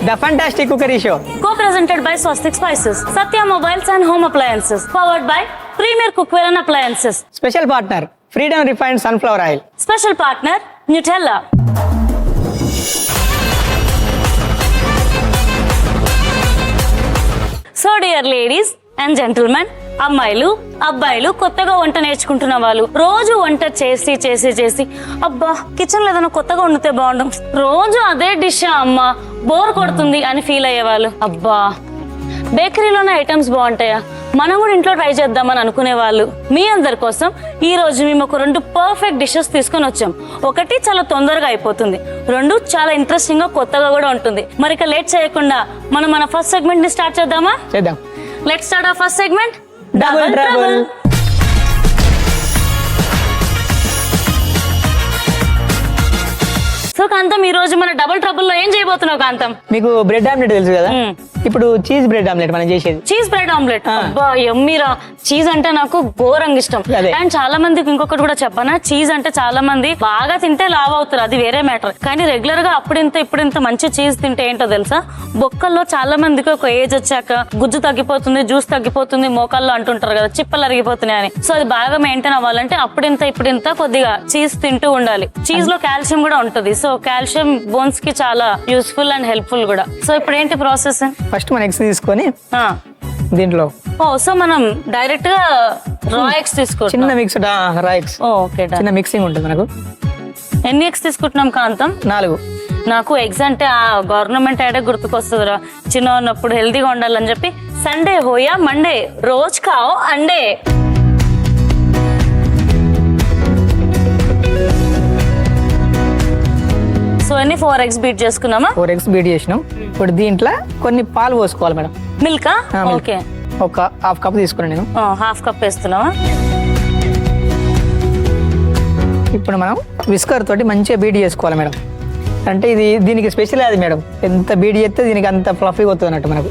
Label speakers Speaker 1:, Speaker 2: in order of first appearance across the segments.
Speaker 1: The Fantastic Cookery Show.
Speaker 2: Co-presented by Swastik Spices, Satya Mobiles and Home Appliances, powered by Premier Cookware and Appliances.
Speaker 1: Special partner, Freedom Refined Sunflower Oil.
Speaker 2: Special partner, Nutella. So dear ladies and gentlemen, అమ్మాయిలు అబ్బాయిలు కొత్తగా వంట నేర్చుకుంటున్న వాళ్ళు రోజు వంట చేసి చేసి చేసి అబ్బా కిచెన్ లో ఏదైనా కొత్తగా వండితే బాగుండు, రోజు అదే డిష్ అమ్మా బోర్ కొడుతుంది అని ఫీల్ అయ్యేవాళ్ళు. అబ్బా బేకరీలోనే ఐటమ్స్ బాగుంటాయా, మనం కూడా ఇంట్లో ట్రై చేద్దామని అనుకునే వాళ్ళు మీ అందరి కోసం ఈ రోజు మేము ఒక 2 పర్ఫెక్ట్ డిషెస్ తీసుకొని వచ్చాం. ఒకటి చాలా తొందరగా అయిపోతుంది, 2 చాలా ఇంట్రెస్టింగ్ గా కొత్తగా కూడా ఉంటుంది. మరి ఇక లేట్ చేయకుండా మనం మన ఫస్ట్ సెగ్మెంట్ ని స్టార్ట్ చేద్దామా?
Speaker 1: చేద్దాం.
Speaker 2: Let's start our first segment,
Speaker 1: Double Trouble.
Speaker 2: So Kantham ఈ రోజు మన డబుల్ ట్రబుల్ లో ఏం చేయబోతున్నావు కాంతం?
Speaker 1: మీకు బ్రెడ్ ఆమ్లెట్ తెలుసు కదా, ఇప్పుడు చీజ్ బ్రెడ్ ఆమ్లెట్ మనం చేసేది.
Speaker 2: చీజ్ బ్రెడ్ ఆమ్లెట్, అబ్బా ఎమ్మీరా. చీజ్ అంటే నాకు ఘోరంగా ఇష్టం. అండ్ చాలా మందికి ఇంకొకటి కూడా చెప్పనా, చీజ్ అంటే చాలా మంది బాగా తింటే లావ్ అవుతారు, అది వేరే మ్యాటర్. కానీ రెగ్యులర్ గా ఇప్పుడింత మంచి చీజ్ తింటే ఏంటో తెలుసా, బొక్కల్లో చాలా మందికి ఒక ఏజ్ వచ్చాక గుజ్జు తగ్గిపోతుంది, జ్యూస్ తగ్గిపోతుంది, మోకాల్లో అంటుంటారు కదా, చిప్పలు అరిగిపోతున్నాయి అని. సో అది బాగా మెయింటైన్ అవ్వాలంటే ఇప్పుడింత కొద్దిగా చీజ్ తింటూ ఉండాలి. చీజ్ లో కాల్షియం కూడా ఉంటుంది, సో కాల్షియం బోన్స్ కి చాలా యూస్ఫుల్ అండ్ హెల్ప్ఫుల్ కూడా. సో ఇప్పుడు ఏంటి ప్రాసెస్?
Speaker 1: ఫస్ట్ మన ఎగ్స్ తీసుకొని దీంట్లో
Speaker 2: సో మనం డైరెక్ట్ గా రా ఎగ్స్ తీసుకుంటాం.
Speaker 1: చిన్న మిక్స్ రా ఎగ్స్.
Speaker 2: ఓకే,
Speaker 1: చిన్న మిక్సింగ్ ఉంటుంది మనకు.
Speaker 2: ఎన్ని ఎగ్స్ తీసుకుంటున్నాం కాంతం?
Speaker 1: 4.
Speaker 2: నాకు ఎగ్స్ అంటే ఆ గవర్నమెంట్ యాడే గుర్తుకొస్తుందిరా, చిన్న ఉన్నప్పుడు హెల్తీగా ఉండాలని చెప్పి. సండే హోయా మండే రోజ్ కావ్ అండే. సో అన్ని 4 eggs బీట్ చేసుకున్నామా?
Speaker 1: 4 eggs బీట్ చేసినాం. ఇప్పుడు దీంట్లో కొన్ని పాలు పోసుకోవాలి మేడం.
Speaker 2: మిల్కా? ఓకే,
Speaker 1: ఒక ½ కప్ తీసుకున్నాను నేను.
Speaker 2: ½ కప్ వేస్తున్నావా?
Speaker 1: ఇప్పుడు మనం విస్కర్ తోటి మంచిగా బీట్ చేసుకోవాలి మేడం. అంటే దీనికి స్పెషల్ అది మేడం, ఎంత బీట్ చేస్తే దీనికి అంత ఫ్లఫీగా వస్తుంది అన్నట్టు మనకు.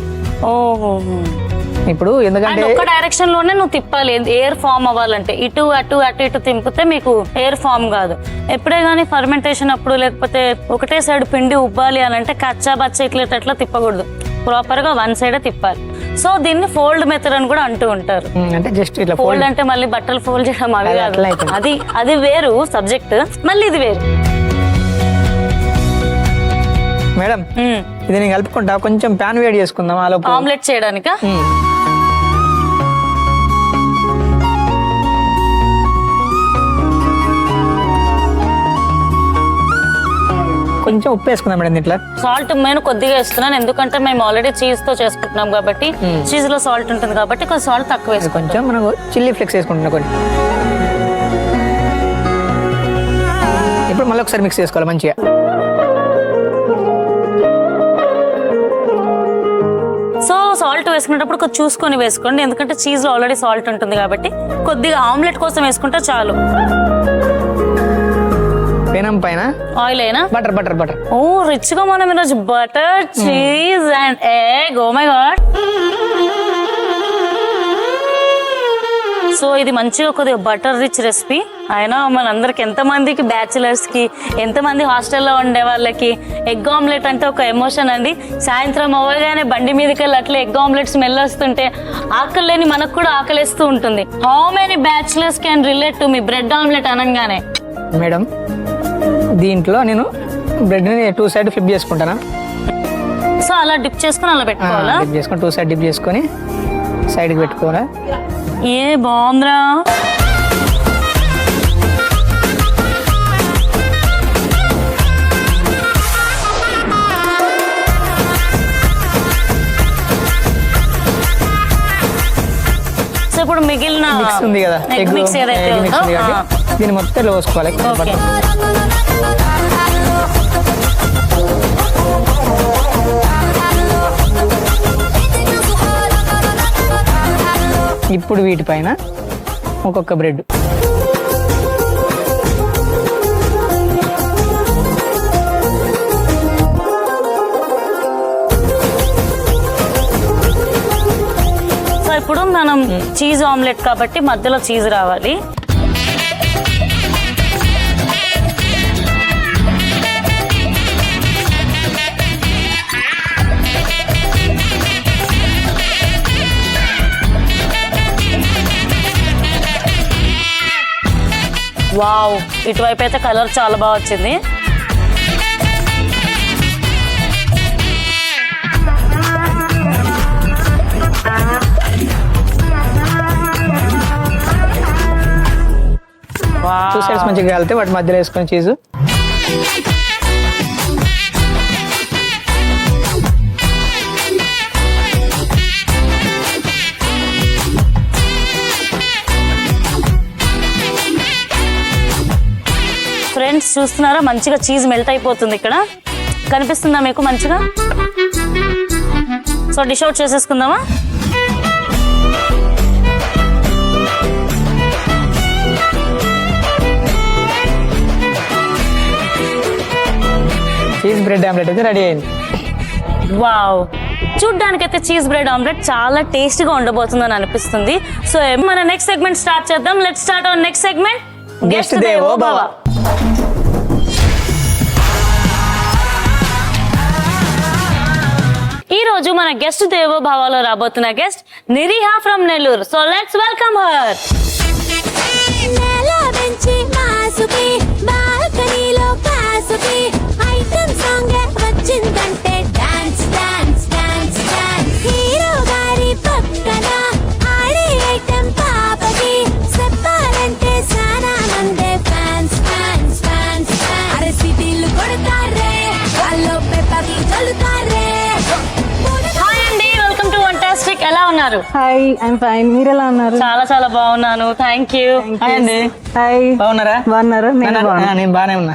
Speaker 2: ఓహో,
Speaker 1: ఇప్పుడు ఎందుకంటే
Speaker 2: ఒక డైరెక్షన్ లోనే నువ్వు తిప్పాలి, ఎయిర్ ఫామ్ అవ్వాలంటే. ఇటు అటు అటు ఇటు తింపితే మీకు ఎయిర్ ఫామ్ కాదు. ఎప్పుడే గానీ ఫర్మెంటేషన్ అప్పుడు లేకపోతే ఒకటే సైడ్ పిండి ఉబ్బాలి అని అంటే కచ్చా బచ్చ ఇట్లా తిప్పకూడదు, ప్రాపర్ గా 1 సైడ్ తిప్పాలి. సో దీన్ని ఫోల్డ్ మెథడ్ అని కూడా అంటూ ఉంటారు.
Speaker 1: అంటే జస్ట్ ఇట్లా
Speaker 2: ఫోల్డ్ అంటే మళ్ళీ బట్టలు ఫోల్డ్ చేయడం అవి కాదు, అది వేరు సబ్జెక్ట్, మళ్ళీ ఇది వేరు.
Speaker 1: మేడం ఇది నేను కలుపుకుంటా, కొంచెం ప్యాన్ వేడి చేసుకుందాం
Speaker 2: ఆమ్లెట్ చేయడానికా?
Speaker 1: కొంచెం ఉప్పు వేసుకుందాం మేడం. ఇట్లా
Speaker 2: సాల్ట్ నేను కొద్దిగా వేస్తున్నాను, ఎందుకంటే మేము ఆల్రెడీ చీజ్ తో చేసుకుంటున్నాం కాబట్టి చీజ్ లో సాల్ట్ ఉంటుంది కాబట్టి కొంచెం సాల్ట్ తక్కువ వేసుకుంటాం.
Speaker 1: కొంచెం మనం చిల్లీ ఫ్లేక్స్ వేసుకుంటున్నాం కొన్ని. ఇప్పుడు మళ్ళీ ఒకసారి మిక్స్ చేసుకోవాలి మంచిగా.
Speaker 2: సో సాల్ట్ వేసుకునేటప్పుడు కొంచెం చూసుకొని వేసుకోండి, ఎందుకంటే చీజ్ లో ఆల్రెడీ సాల్ట్ ఉంటుంది కాబట్టి. కొద్దిగా ఆమ్లెట్ కోసం వేసుకుంటే చాలు.
Speaker 1: పెనం పైన
Speaker 2: ఆయిల్ అయినా
Speaker 1: బటర్.
Speaker 2: ఓ రిచ్ గా మనం ఈరోజు butter, cheese and egg. Oh my god. So ఇది మంచిగా కొద్దిగా బటర్ రిచ్ రెసిపీ. అయినా మనందరికి ఎంతమందికి బ్యాచిలర్స్ కి, ఎంతమంది హాస్టల్లో ఉండే వాళ్ళకి ఎగ్ ఆమ్లెట్ అంటే ఒక ఎమోషన్ అండి. సాయంత్రం అవ్వగానే బండి మీదకి వెళ్ళి అట్లా ఎగ్ ఆమ్లెట్ స్మెల్ వస్తుంటే ఆకలి లేని మనకు కూడా ఆకలిస్తూ ఉంటుంది. How many bachelors can relate to me bread omelette అనగానే?
Speaker 1: మేడం దీంట్లో నేను బ్రెడ్ ని 2 సైడ్ ఫ్లిప్ చేసుకుంటానా.
Speaker 2: సో అలా డిప్ చేసుకుని అలా పెట్టుకోవాలా?
Speaker 1: డిప్ చేసుకొని 2 సైడ్ డిప్ చేసుకొని సైడ్ కి పెట్టుకోవాలా.
Speaker 2: ఏ బాగుందిరా. సో ఇప్పుడు మిగిలిన
Speaker 1: మిక్స్ ఉంది కదా,
Speaker 2: ఎగ్ మిక్స్ ఏదైతే ఉందో
Speaker 1: దీన్ని మొత్తం పోసుకోవాలి. ఇప్పుడు వీటిపైన ఒక్కొక్క బ్రెడ్.
Speaker 2: సో ఇప్పుడు మనం చీజ్ ఆమ్లెట్ కాబట్టి మధ్యలో చీజ్ రావాలి. వావ్, ఇటువైపు అయితే కలర్ చాలా బాగా వచ్చింది.
Speaker 1: టూ సైడ్స్ మంచిగా కలితే వాటి మధ్యలో వేసుకొని చీజ్.
Speaker 2: ఫ్రెండ్స్ చూస్తున్నారా, మంచిగా చీజ్ మెల్ట్ అయిపోతుంది. ఇక్కడ కనిపిస్తుందా మీకు మంచిగా? సో డిష్ అవుట్ చేసేసుకుందామా?
Speaker 1: చీజ్ బ్రెడ్ ఆమ్లెట్ అయితే రెడీ అయింది.
Speaker 2: వావ్, చూడ్డానికైతే చీజ్ బ్రెడ్ ఆమ్లెట్ చాలా టేస్టీగా ఉండబోతుందని అనిపిస్తుంది. సో మన నెక్స్ట్ సెగ్మెంట్ స్టార్ట్ చేద్దాం. Let's start our next segment,
Speaker 1: guest దేవో భవ.
Speaker 2: ఈ రోజు మన గెస్ట్ దేవో భవలో రాబోతున్న guest Niriha from Nellore. So let's welcome her. ఎలా ఉన్నారు?
Speaker 3: Hi, I'm fine. మీరు ఎలా ఉన్నారు?
Speaker 2: చాలా చాలా బాగున్నాను, థ్యాంక్ యూ.
Speaker 1: హాయ్ అండి.
Speaker 3: హాయ్,
Speaker 1: బాగున్నారా?
Speaker 3: బాగున్నారు?
Speaker 1: నేను బాగానే ఉన్నా.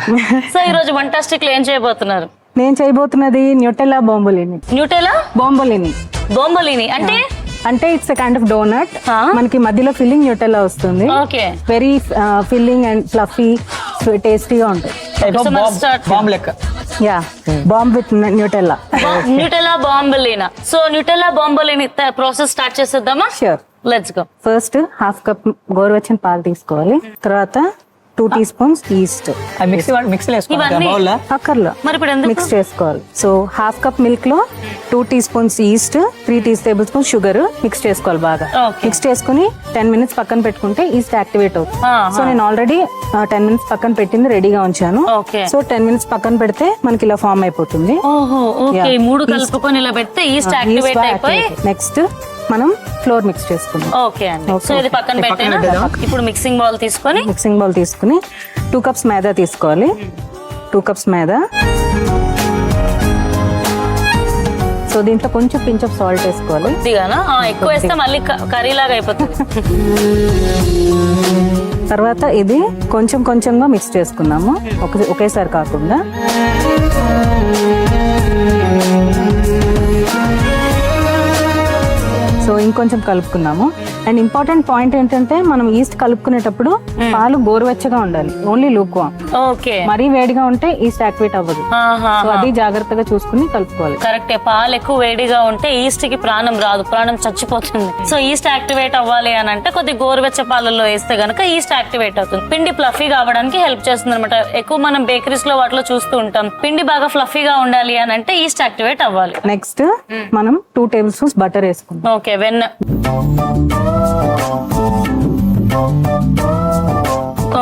Speaker 2: సో ఈ రోజు వంటాస్టిక్ లో ఏం చేయబోతున్నారు?
Speaker 3: నేను చేయబోతున్నది న్యూటెల్లా బొంబోలిని.
Speaker 2: న్యూటెల్లా
Speaker 3: బొంబోలిని
Speaker 2: బొంబోలిని అంటే
Speaker 3: ఇట్స్ కైండ్ ఆఫ్ డోనట్. మనకి మధ్యలో ఫిల్లింగ్ న్యూటెల్లా వస్తుంది.
Speaker 2: Okay,
Speaker 3: very filling and fluffy, టేస్టీగా ఉంటుంది.
Speaker 1: బాంబ్ లెక్క.
Speaker 3: Yeah, bomb with Nutella.
Speaker 2: Nutella bombolina. So Nutella bombolini process start చేసేద్దామా?
Speaker 3: Sure,
Speaker 2: let's go.
Speaker 3: First half cup గోరువెచ్చని పాలు తీసుకోవాలి. తర్వాత 2 teaspoons ఈస్ట్.
Speaker 2: ఇవన్నీ
Speaker 3: అక్కర్లో
Speaker 2: మరి ఇప్పుడు ఎందుకు
Speaker 3: మిక్స్ చేసుకోవాలి. సో హాఫ్ కప్ మిల్క్ లో 2 teaspoons east, 3 tablespoons sugar mix చేసుకోవాలి బాగా.
Speaker 2: Okay.
Speaker 3: మిక్స్ చేసుకుని 10 minutes పక్కన పెట్టుకుంటే ఈస్ట్ యాక్టివేట్ అవుతుంది.
Speaker 2: ఆహా.
Speaker 3: సో నేను ఆల్రెడీ 10 minutes పక్కన పెట్టింది రెడీగా ఉంచాను.
Speaker 2: Okay.
Speaker 3: సో 10 minutes పక్కన పెడితే మనకి ఇలా ఫామ్ అయిపోతుంది.
Speaker 2: ఓహో, ఓకే.
Speaker 3: Yeah.
Speaker 2: మూడు కలుపుకొని ఇలా పెడితే ఈస్ట్ యాక్టివేట్ అయిపోయి
Speaker 3: నెక్స్ట్ మనం ఫ్లోర్ మిక్స్ చేసుకుందాం.
Speaker 2: ఓకే అండి.
Speaker 3: Okay.
Speaker 2: సో ఇది పక్కన పెట్టేనా? ఇప్పుడు మిక్సింగ్ బౌల్ తీసుకొని
Speaker 3: మిక్సింగ్ బౌల్ తీసుకుని 2 cups మైదా తీసుకోవాలి. 2 cups మైదా. సో దీంట్లో కొంచెం పించ్ ఆఫ్ సాల్ట్ వేసుకోవాలి.
Speaker 2: కొద్దిగానా? ఎక్కువ వేస్తే మళ్ళీ కర్రీ లాగా అయిపోతుంది.
Speaker 3: తర్వాత ఇది కొంచెం కొంచెంగా మిక్స్ చేసుకుందాము, ఒకేసారి కాకుండా. సో ఇంకొంచెం కలుపుకున్నాము. అండ్ ఇంపార్టెంట్ పాయింట్ ఏంటంటే మనం ఈస్ట్ కలుపుకునేటప్పుడు పాలు గోరువెచ్చగా ఉండాలి, ఓన్లీ లూక్ వామ్.
Speaker 2: ఓకే,
Speaker 3: మరీ వేడిగా ఉంటే ఈస్ట్ యాక్టివేట్ అవ్వదు. సో అది జాగ్రత్తగా చూసుకుని కలుపుకోవాలి.
Speaker 2: కరెక్టే, పాలు ఎక్కువ వేడిగా ఉంటే ఈస్ట్ కి ప్రాణం రాదు, ప్రాణం చచ్చిపోతుంది. సో ఈస్ట్ యాక్టివేట్ అవ్వాలి అని అంటే కొద్ది గోరువెచ్చ పాలలో వేస్తే గనక ఈస్ట్ యాక్టివేట్ అవుతుంది. పిండి ఫ్లఫీగా అవ్వడానికి హెల్ప్ చేస్తుంది అనమాట. ఎక్కువ మనం బేకరీస్ లో వాటిలో చూస్తూ ఉంటాం, పిండి బాగా ఫ్లఫీగా ఉండాలి అని అంటే ఈస్ట్ యాక్టివేట్ అవ్వాలి.
Speaker 3: నెక్స్ట్ మనం 2 tablespoons బటర్ వేసుకుందాం.
Speaker 2: ఓకే, వెన్న.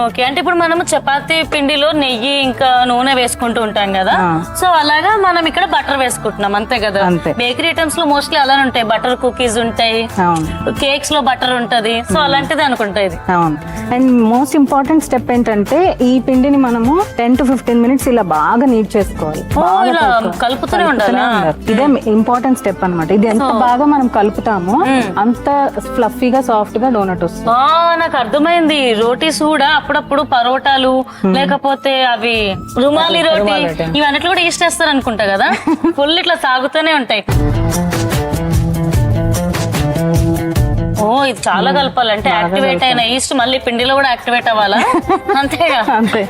Speaker 2: ఓకే, అంటే ఇప్పుడు మనము చపాతీ పిండిలో నెయ్యి ఇంకా నూనె వేసుకుంటూ ఉంటాం కదా, సో అలాగా మనం ఇక్కడ బటర్ వేసుకుంటున్నాం, అంతే కదా?
Speaker 3: అంతే.
Speaker 2: బేకరీ ఐటమ్స్ లో మోస్ట్లీ అలానే ఉంటాయి, బటర్ కుకీస్ ఉంటాయి, కేక్స్ లో బటర్ ఉంటది, సో అలాంటిది అనుకుంటా ఇది.
Speaker 3: అవును. అండ్ మోస్ట్ ఇంపార్టెంట్ స్టెప్ ఏంటంటే ఈ పిండిని మనము 10 to 15 minutes ఇలా బాగా నీట్ చేసుకోవాలి.
Speaker 2: ఇలా కలుపుతూనే ఉండాలి.
Speaker 3: ఇదే ఇంపార్టెంట్ స్టెప్ అన్నమాట. ఇది ఎంత బాగా మనం కలుపుతామో అంత ఫ్లఫీగా సాఫ్ట్ గా డోనట్ వస్తుంది.
Speaker 2: నాకు అర్థమైంది. రోటీస్ కూడా అప్పుడప్పుడు పరోటాలు లేకపోతే అవి రుమాలి రోటీ ఇవన్నిట్లో కూడా ఈస్ట్ వేస్తారు అనుకుంటా కదా, ఫుల్ ఇట్లా సాగుతూనే ఉంటాయి. ఓ, ఇది చాలా కలపాలంటే యాక్టివేట్ అయిన ఈస్ట్ మళ్ళీ పిండిలో కూడా యాక్టివేట్ అవ్వాలా? అంతేగా?
Speaker 3: అంతే,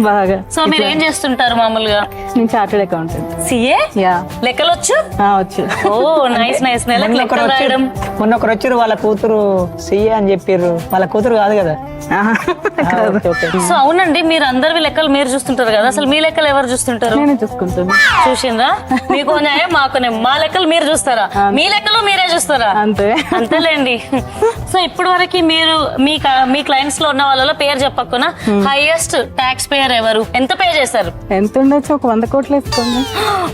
Speaker 3: బాగా.
Speaker 2: సో మీరు ఏం చేస్తుంటారు మామూలుగా?
Speaker 3: నేను చార్టెడ్ అకౌంటెంట్.
Speaker 2: సిఏ?
Speaker 3: యా.
Speaker 2: లెక్కలు వచ్చు?
Speaker 3: వచ్చు.
Speaker 2: ఓ, నైస్ నైస్. నెలకు లెక్కలు రాయడం.
Speaker 1: మొన్న ఒకరు వచ్చారు, వాళ్ళ కూతురు సిఏ అని చెప్పారు. వాళ్ళ కూతురు కాదు కదా?
Speaker 2: సో అవునండి, మీరు అందరివి లెక్కలు మీరు చూస్తుంటారు కదా, అసలు మీ లెక్కలు ఎవరు చూస్తుంటారు?
Speaker 3: నేను చూసుకుంటాను.
Speaker 2: చూసిందా? మీకు న్యాయం మాకు మా లెక్కలు మీరు చూస్తారా? మీ లెక్కలు మీరే చూస్తారా?
Speaker 3: అంతే,
Speaker 2: అంతేలేండి. సో ఇప్పటి వరకు మీరు మీ క్లయింట్స్ లో ఉన్న వాళ్ళలో పేరు చెప్పకుండా హైయెస్ట్ ట్యాక్స్ పేయర్ ఎవరు, ఎంత పే చేశారు?
Speaker 3: ఎంత ఉండొచ్చు, ఒక 100 కోట్లు వేసుకోండి.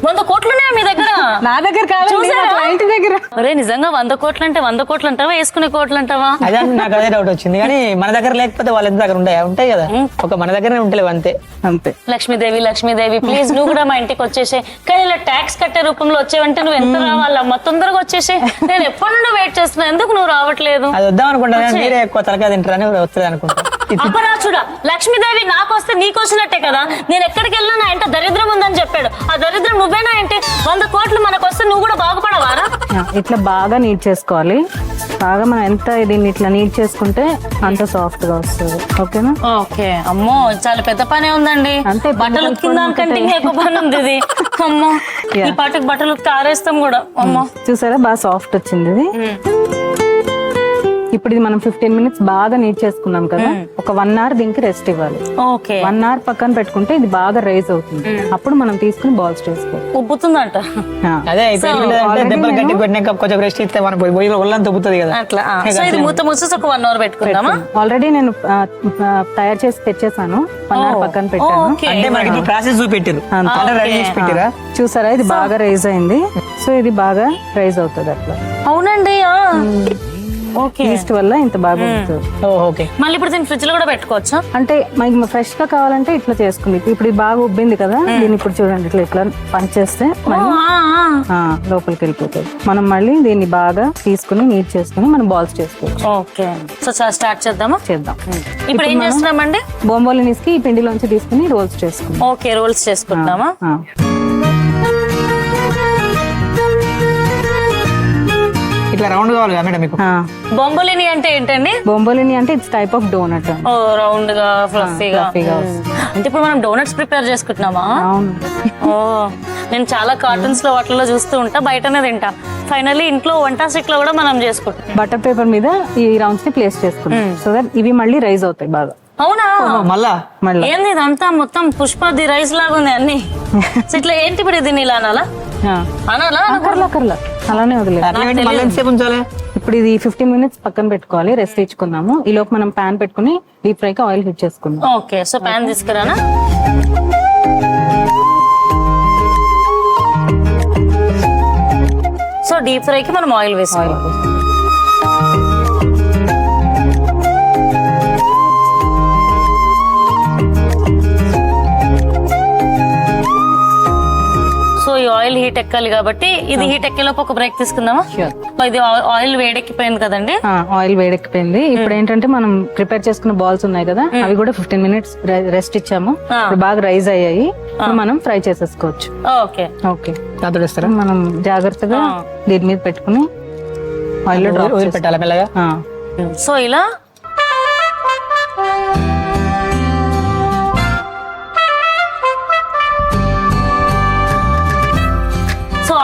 Speaker 2: 100 కోట్లు ఉన్నాయా మీ దగ్గర?
Speaker 3: నా దగ్గర కాదు,
Speaker 2: చూసారా?
Speaker 3: క్లయింట్ దగ్గర.
Speaker 2: అరే నిజంగా 100 కోట్లు అంటే 100 కోట్లు అంటావా, వేసుకునే కోట్లు అంటావా?
Speaker 1: అదే నాకు అదే డౌట్ వచ్చింది. కానీ మన దగ్గర లేకపోతే వాళ్ళ దగ్గర ఉంటాయి కదా, ఒక మన దగ్గరనే ఉంటలేవు అంతే.
Speaker 3: అంతే.
Speaker 2: లక్ష్మీదేవి ప్లీజ్ నువ్వు కూడా మా ఇంటికి వచ్చేసే. కానీ ఇలా ట్యాక్స్ కట్టే రూపంలో వచ్చేవంటే నువ్వు ఎంత రావాలమ్మా, తొందరగా వచ్చేసే. నేను ఎప్పటి నుండి వెయిట్ చేస్తున్నా, ఎందుకు నువ్వు రావట్లేదు?
Speaker 1: అది వద్దాం అనుకుంటా, మీరే ఎక్కువ తలకాయ తింటారని వస్తుంది అనుకుంటా.
Speaker 2: అపరాచుడా, లక్ష్మీదేవి నాకు వస్తే నీకు వచ్చినట్టే కదా. నేను ఎక్కడికి వెళ్ళినా నా ఇంట దరిద్రం ఉందని చెప్పాడు. ఆ దరిద్రం నువ్వేనా ఏంటి? 100 కోట్లు మనకు వస్తే నువ్వు కూడా బాగుపడవారా?
Speaker 3: ఇట్లా బాగా నీట్ చేసుకోవాలి. బాగా మనం ఎంత దీన్ని ఇట్లా నీట్ చేసుకుంటే అంత సాఫ్ట్ గా వస్తుంది. ఓకేనా?
Speaker 2: ఓకే. అమ్మో చాలా పెద్ద పనే ఉందండి.
Speaker 3: అంతే,
Speaker 2: బట్టలు ఉతికిన దానికంటే ఇంకా ఎక్కువ పని ఉంది ఇది. అమ్మో ఈ పాటకి బట్టలు ఉతికి ఆరేస్తాం కూడా. అమ్మో
Speaker 3: చూసారా బాగా సాఫ్ట్ వచ్చింది ఇది. ఇప్పుడు ఇది మనం 15 మినిట్స్ బాగా నీట్ చేసుకున్నాం కదా, ఒక 1 అవర్ దీనికి రెస్ట్ ఇవ్వాలి.
Speaker 2: ఓకే.
Speaker 3: 1 అవర్ పక్కన పెట్టుకుంటే ఇది బాగా రైజ్ అవుతుంది. అప్పుడు మనం తీసుకుని బాల్స్ చేసుకోవాలి.
Speaker 2: ఉబ్బుతుందంట.
Speaker 1: అదే దెబ్బలు గట్టి పెట్టినాక కొంచెం రెస్ట్ ఇస్తే మన ఒళ్ళంతా ఉబ్బుతుంది కదా
Speaker 2: అట్లా. సో ఇది మూత మూసేసి ఒక 1 అవర్ పెట్టుకుందామా?
Speaker 3: ఆల్రెడీ నేను తయారు చేసి తెచ్చేసాను, 1 అవర్ పక్కన పెట్టాను.
Speaker 1: అంటే మనకి ప్రాసెస్ చూపెట్టారు, రెడీ చేసి పెట్టారా?
Speaker 3: చూసారా ఇది బాగా రైజ్ అయింది. సో ఇది బాగా రైజ్ అవుతుంది అట్లా.
Speaker 2: అవునండి.
Speaker 3: ఈస్ట్ వల్ల ఇంత బాగా ఉంటుంది.
Speaker 1: ఓకే.
Speaker 2: మళ్ళీ ఇప్పుడు దీన్ని ఫ్రిడ్జ్ లో కూడా పెట్టుకోవచ్చా?
Speaker 3: అంటే మనకి ఫ్రెష్ గా కావాలంటే ఇట్లా చేసుకుంది. ఇప్పుడు ఇది బాగా ఉబ్బింది కదా, దీన్ని ఇప్పుడు చూడండి ఇట్లా పంచ్ చేస్తే మళ్ళీ లోపలికి వెళ్ళిపోతుంది. మనం మళ్ళీ దీన్ని బాగా తీసుకుని నీట్ చేసుకుని మనం బాల్స్ చేసుకోవచ్చు.
Speaker 2: ఓకే. సో స్టార్ట్ చేద్దామా?
Speaker 3: చేద్దాం.
Speaker 2: ఇప్పుడు ఏం చేస్తున్నామండి?
Speaker 3: బొంబాయిని ఈ పిండిలోంచి తీసుకుని రోల్స్ చేసుకుందాం.
Speaker 2: ఓకే, రోల్స్ చేసుకుందామా?
Speaker 1: ఇట్లా రౌండ్ కావాలి కదా మేడం మీకు?
Speaker 2: బొంబోలిని అంటే ఏంటండి?
Speaker 3: బొంబాయిని అంటే it's type of donut.
Speaker 2: Oh round గా ఫ్లఫీగా. అంటే ఇప్పుడు మనం డోనట్స్ ప్రిపేర్ చేసుకుంటున్నామా?
Speaker 3: అవును.
Speaker 2: ఓ నేను చాలా కార్టూన్స్ లో వాటిలో చూస్తూ ఉంటా, బయటనే తింటా. ఫైనల్లీ ఇంట్లో వంట స్టిక్ లో కూడా మనం చేసుకుంటాం.
Speaker 3: బటర్ పేపర్ మీద ఈ రౌండ్స్ ని ప్లేస్ చేసుకుంటాం సో దట్ ఇవి మళ్ళీ రైజ్ అవుతాయి బాగా.
Speaker 2: అవునా?
Speaker 1: మళ్ళా
Speaker 2: ఏంది ఇదంతా మొత్తం పుష్పది రైస్ లాగా ఉంది అన్ని. ఇట్లా ఏంటి ఇప్పుడు దీన్ని ఇలా అనాలా?
Speaker 3: అక్కర్లా అలానే వదిలేదు. ఇప్పుడు ఇది 15 మినిట్స్ పక్కన పెట్టుకోవాలి, రెస్ట్ ఇచ్చుకుందాము. ఈ లోపు మనం ప్యాన్ పెట్టుకుని డీప్ ఫ్రై కి ఆయిల్ హీట్ చేసుకుందాం.
Speaker 2: ఓకే. సో ప్యాన్ తీసుకురానా? సో డీప్ ఫ్రై కి మనం ఆయిల్ వేసుకోవాలి. సో ఈ ఆయిల్ హీట్ ఎక్కాలి కాబట్టి ఇది హీట్ ఎక్కేలోపు ఒక బ్రేక్ తీసుకుందామా? ఇది ఆయిల్ వేడెక్కిపోయింది కదండి.
Speaker 3: ఆయిల్ వేడెక్కిపోయింది. ఇప్పుడు ఏంటంటే మనం ప్రిపేర్ చేసుకున్న బాల్స్ ఉన్నాయి కదా, అవి కూడా 15 మినిట్స్ రెస్ట్ ఇచ్చాము. ఇప్పుడు బాగా రైజ్ అయ్యాయి, మనం ఫ్రై చేసేసుకోవచ్చు.
Speaker 2: ఓకే.
Speaker 3: ఓకే. మనం జాగ్రత్తగా దీని మీద పెట్టుకుని ఆయిల్ లో డ్రాప్
Speaker 1: పెట్టాలి మెల్లగా.
Speaker 2: సో ఇలా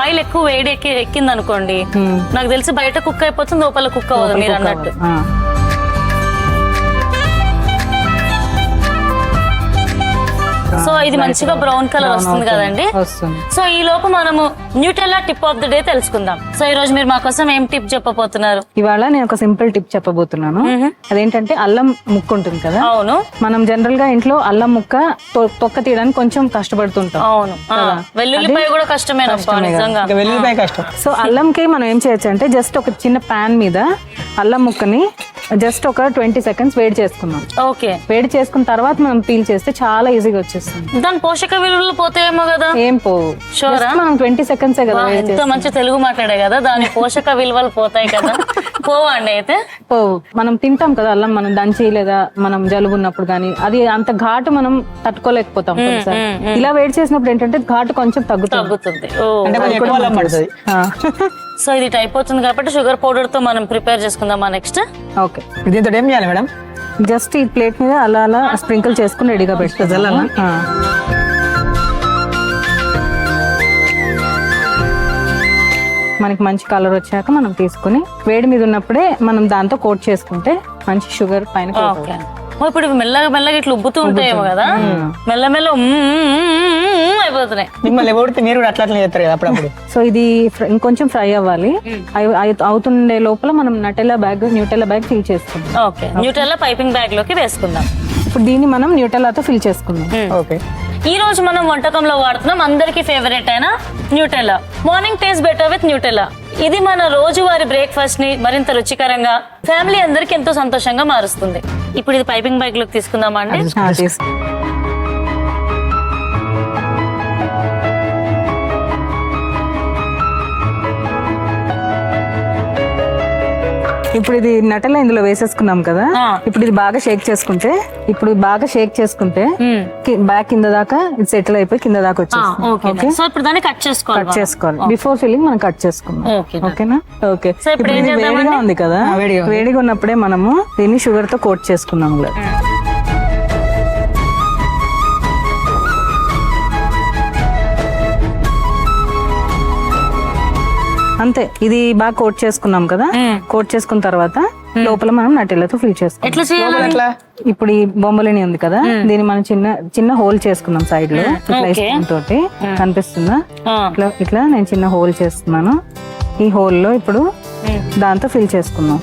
Speaker 2: ఆయిల్ ఎక్కువ వేడి ఎక్కింది అనుకోండి, నాకు తెలిసి బయట కుక్ అయిపోతుంది, లోపల కుక్ అవ్వదు మీరు అన్నట్టు. సో ఇది మంచిగా బ్రౌన్ కలర్ వస్తుంది కదండి. సో ఈ లోపు మనము Nutella tip of the day తెలుసుకుందాం. సో ఈ రోజు మీరు మా కోసం ఏం టిప్ చెప్పబోతున్నారు?
Speaker 3: ఇవాళ నేను ఒక సింపుల్ టిప్ చెప్పబోతున్నాను. అదేంటంటే అల్లం ముక్క ఉంటుంది కదా.
Speaker 2: అవును.
Speaker 3: మనం జనరల్ గా ఇంట్లో అల్లం ముక్క తొక్క తీయడానికి కొంచెం కష్టపడుతుంటాం.
Speaker 2: అవును. వెల్లుల్లిపాయ కూడా కష్టమే.
Speaker 1: వెల్లుల్లిపాయ కష్టం.
Speaker 3: సో అల్లంకి మనం ఏం చేయొచ్చు అంటే జస్ట్ ఒక చిన్న ప్యాన్ మీద అల్లం ముక్కని జస్ట్ ఒక 20 సెకండ్స్ వేడి చేసుకున్నాం.
Speaker 2: ఓకే.
Speaker 3: వేడి చేసుకున్న తర్వాత మనం పీల్ చేస్తే చాలా ఈజీగా వచ్చేస్తుంది.
Speaker 2: దాని పోషక విలువలు పోతాయేమో కదా?
Speaker 3: ఏం పోవు. మనం 20 సెకండ్స్ కదా.
Speaker 2: ఎంతో మంచి తెలుగు మాట్లాడే కదా, దాని పోషక విలువలు పోతాయి కదా. పోవండి అయితే?
Speaker 3: పోవు. మనం తింటాం కదా అల్లం, మనం దంచి లేదా మనం జలుబు ఉన్నప్పుడు కానీ అది అంత ఘాటు మనం తట్టుకోలేకపోతాం. ఇలా వేడి చేసినప్పుడు ఏంటంటే ఘాటు కొంచెం తగ్గుతుంది.
Speaker 2: సో ఇది అయిపోతుంది కాబట్టి షుగర్ పౌడర్ తో మనం ప్రిపేర్ చేసుకుందామా నెక్స్ట్?
Speaker 3: ఓకే.
Speaker 1: దీంతో ఏం చేయాలి మేడం?
Speaker 3: జస్ట్ ఈ ప్లేట్ మీద అలా అలా స్ప్రింకిల్ చేసుకుని రెడీగా పెట్టుకోవాలి. మనకి మంచి కలర్ వచ్చాక మనం తీసుకుని వేడి మీద ఉన్నప్పుడే మనం దాంతో కోట్ చేసుకుంటే మంచి షుగర్ పైన
Speaker 2: ఇప్పుడు ఇవి మెల్లగా మెల్లగా ఇట్లా ఉబ్బుతూ ఉంటాయేమో కదా, మెల్లమెల్ల అయిపోతున్నాయి.
Speaker 1: మిమ్మల్ని ఎవరితే మీరు కూడా అట్లా చేస్తారు కదా అప్పుడప్పుడు.
Speaker 3: సో ఇది ఇంకొంచెం ఫ్రై అవ్వాలి. అవుతుండే లోపల మనం న్యూటెల్లా బ్యాగ్ ఫిల్ చేసుకుందాం.
Speaker 2: ఓకే, న్యూటెల్లా పైపింగ్ బ్యాగ్ లోకి వేసుకుందాం.
Speaker 3: ఇప్పుడు దీన్ని మనం న్యూటెల్లాతో ఫిల్ చేసుకుందాం.
Speaker 1: ఓకే,
Speaker 2: ఈ రోజు మనం వంటకంలో వాడుతున్నాం అందరికి ఫేవరెట్ అయిన Nutella. Morning taste better with Nutella. ఇది మన రోజువారీ బ్రేక్ఫాస్ట్ ని మరింత రుచికరంగా, ఫ్యామిలీ అందరికి ఎంతో సంతోషంగా మారుస్తుంది. ఇప్పుడు ఇది పైపింగ్ బ్యాగ్ లోకి తీసుకుందామా అండి?
Speaker 3: ఇప్పుడు ఇది నటెల్లా ఇందులో వేసేసుకున్నాం కదా. ఇప్పుడు ఇది బాగా షేక్ చేసుకుంటే బ్యాక్ కింద దాకా ఇది సెటిల్ అయిపోయి కింద దాకా వచ్చేస్తుంది.
Speaker 2: సో ఇప్పుడు దాన్ని కట్ చేసుకోవాలి.
Speaker 3: బిఫోర్ ఫిల్లింగ్ మనం కట్ చేసుకుందాం. ఓకేనా? ఓకే.
Speaker 2: సో ఇప్పుడు
Speaker 3: ఇది వేడిగా ఉంది కదా, వేడిగా ఉన్నప్పుడే మనము దీన్ని షుగర్ తో కోట్ చేసుకున్నాం. అంతే, ఇది బాగా కోట్ చేసుకున్నాం కదా. కోట్ చేసుకున్న తర్వాత లోపల మనం నటెల్లాతో ఫిల్ చేసుకుంటాం.
Speaker 2: ఎట్లా చేయాలి?
Speaker 3: ఇప్పుడు ఈ బొమ్మలని ఉంది కదా, దీన్ని మనం చిన్న హోల్ చేసుకున్నాం సైడ్ లో. తోటి కనిపిస్తుందా? ఇట్లా నేను చిన్న హోల్ చేస్తున్నాను. ఈ హోల్ లో ఇప్పుడు దాంతో ఫిల్ చేసుకున్నాం.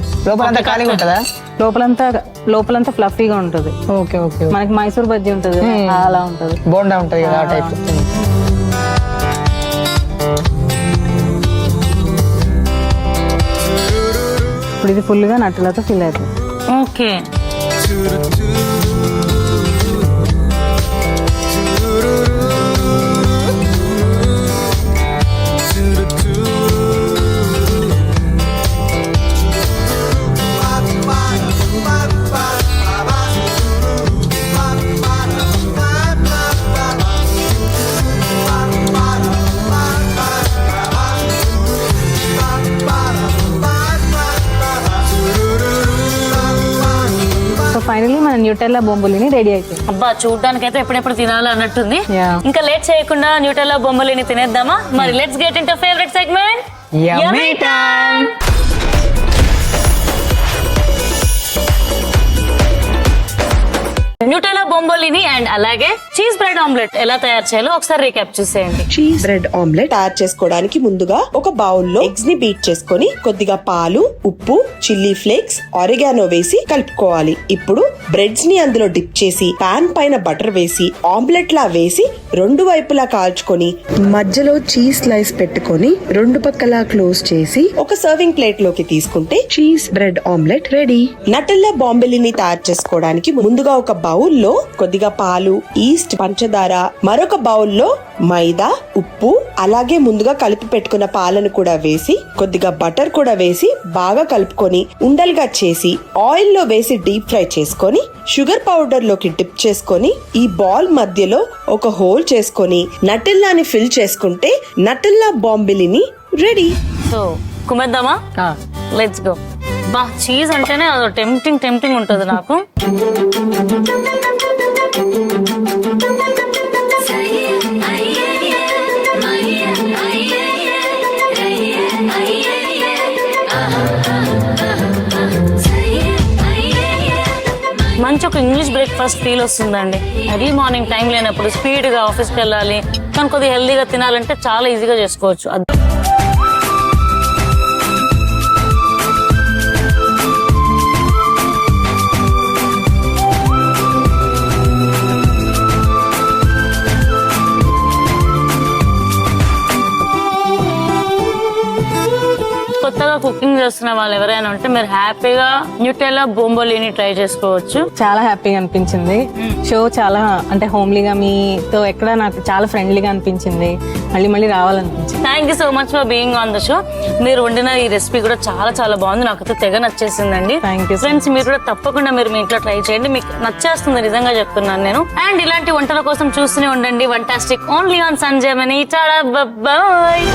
Speaker 3: లోపలంతా ఫ్లఫీగా ఉంటది. మనకి మైసూర్ బజ్జీ ఉంటది అలా ఉంటది,
Speaker 1: బోండా ఉంటది కదా ఆ టైప్.
Speaker 3: ఇప్పుడు ఇది ఫుల్ గా నటెల్లాతో ఫిల్ అవుతుంది.
Speaker 2: ఓకే,
Speaker 3: ఫైనలీ మన న్యూటెల్లా బొంబులిని రెడీ అయిపోయింది.
Speaker 2: అబ్బా, చూడడానికి అయితే ఎప్పుడెప్పుడు తినాలి అన్నట్టుంది. ఇంకా లేట్ చేయకుండా న్యూటెల్లా బొమ్మలిని తినేద్దామా? మరి let's get into favourite segment yummy time. Nutella bombolini and అలాగే చీజ్ బ్రెడ్ ఆమ్లెట్ ఎలా తయారు చేయాలో ఒకసారి రీక్యాప్ చేసేయండి.
Speaker 4: చీజ్ బ్రెడ్ ఆమ్లెట్ తయారు చేసుకోవడానికి ముందుగా ఒక బౌల్లో ఎగ్స్ ని బీట్ చేసుకొని కొద్దిగా పాలు, ఉప్పు, చిల్లీ ఫ్లేక్స్, ఆరిగానో వేసి కలుపుకోవాలి. ఇప్పుడు బ్రెడ్స్ ని అందులో డిప్ చేసి పాన్ పైన బటర్ వేసి ఆమ్లెట్ లా వేసి రెండు వైపులా కాల్చుకొని మధ్యలో చీజ్ స్లైస్ పెట్టుకొని రెండు పక్కలా క్లోజ్ చేసి ఒక సర్వింగ్ ప్లేట్ లోకి తీసుకుంటే cheese bread omelette ready. Nutella bombolini తయారు చేసుకోవడానికి ముందుగా ఒక బౌల్లో కొద్దిగా పాలు, ఈస్ట్, పంచదార, మరొక బౌల్లో మైదా, ఉప్పు, అలాగే ముందుగా కలిపి పెట్టుకున్న పాలను కూడా వేసి కొద్దిగా బటర్ కూడా వేసి బాగా కలుపుకొని ఉండలుగా చేసి ఆయిల్ లో వేసి డీప్ ఫ్రై చేసుకొని షుగర్ పౌడర్ లోకి డిప్ చేసుకొని ఈ బాల్ మధ్యలో ఒక హోల్ చేసుకొని నటెల్లాని ఫిల్ చేసుకుంటే నటెల్లా బొంబిలిని రెడీ.
Speaker 2: సో కుమేద్దామా? Let's go. బా, చీజ్ అంటేనే అదో టెంప్టింగ్ ఉంటుంది నాకు. మంచి ఒక ఇంగ్లీష్ బ్రేక్ఫాస్ట్ ఫీల్ వస్తుందండి. ఎర్లీ మార్నింగ్ టైం లేనప్పుడు స్పీడ్గా ఆఫీస్కి వెళ్ళాలి కానీ కొద్దిగా హెల్దీగా తినాలంటే చాలా ఈజీగా చేసుకోవచ్చు. కొత్తగా కుకింగ్ చేస్తున్న వాళ్ళు ఎవరైనా ఉంటే మీరు హ్యాపీగా న్యూటెల్లా బొంబోలిని ట్రై చేసుకోవచ్చు.
Speaker 3: చాలా హ్యాపీగా అనిపించింది. షో చాలా అంటే హోమ్లీగా, మీతో ఎక్కడ నాకు చాలా ఫ్రెండ్లీగా అనిపించింది. మళ్ళీ రావాలనిపించింది.
Speaker 2: Thank you so much for being on the show. మీరు వండిన ఈ రెసిపీ కూడా చాలా చాలా బాగుంది, నాకైతే తెగ నచ్చేసిందండి. ఫ్రెండ్స్, మీరు కూడా తప్పకుండా మీరు మీ ఇంట్లో ట్రై చేయండి, మీకు నచ్చేస్తుంది, నిజంగా చెప్తున్నాను నేను. అండ్ ఇలాంటి వంటల కోసం చూస్తూనే ఉండండి వంటాస్టిక్ ఓన్లీ ఆన్ సంజయమణి. చాలా బాయ్.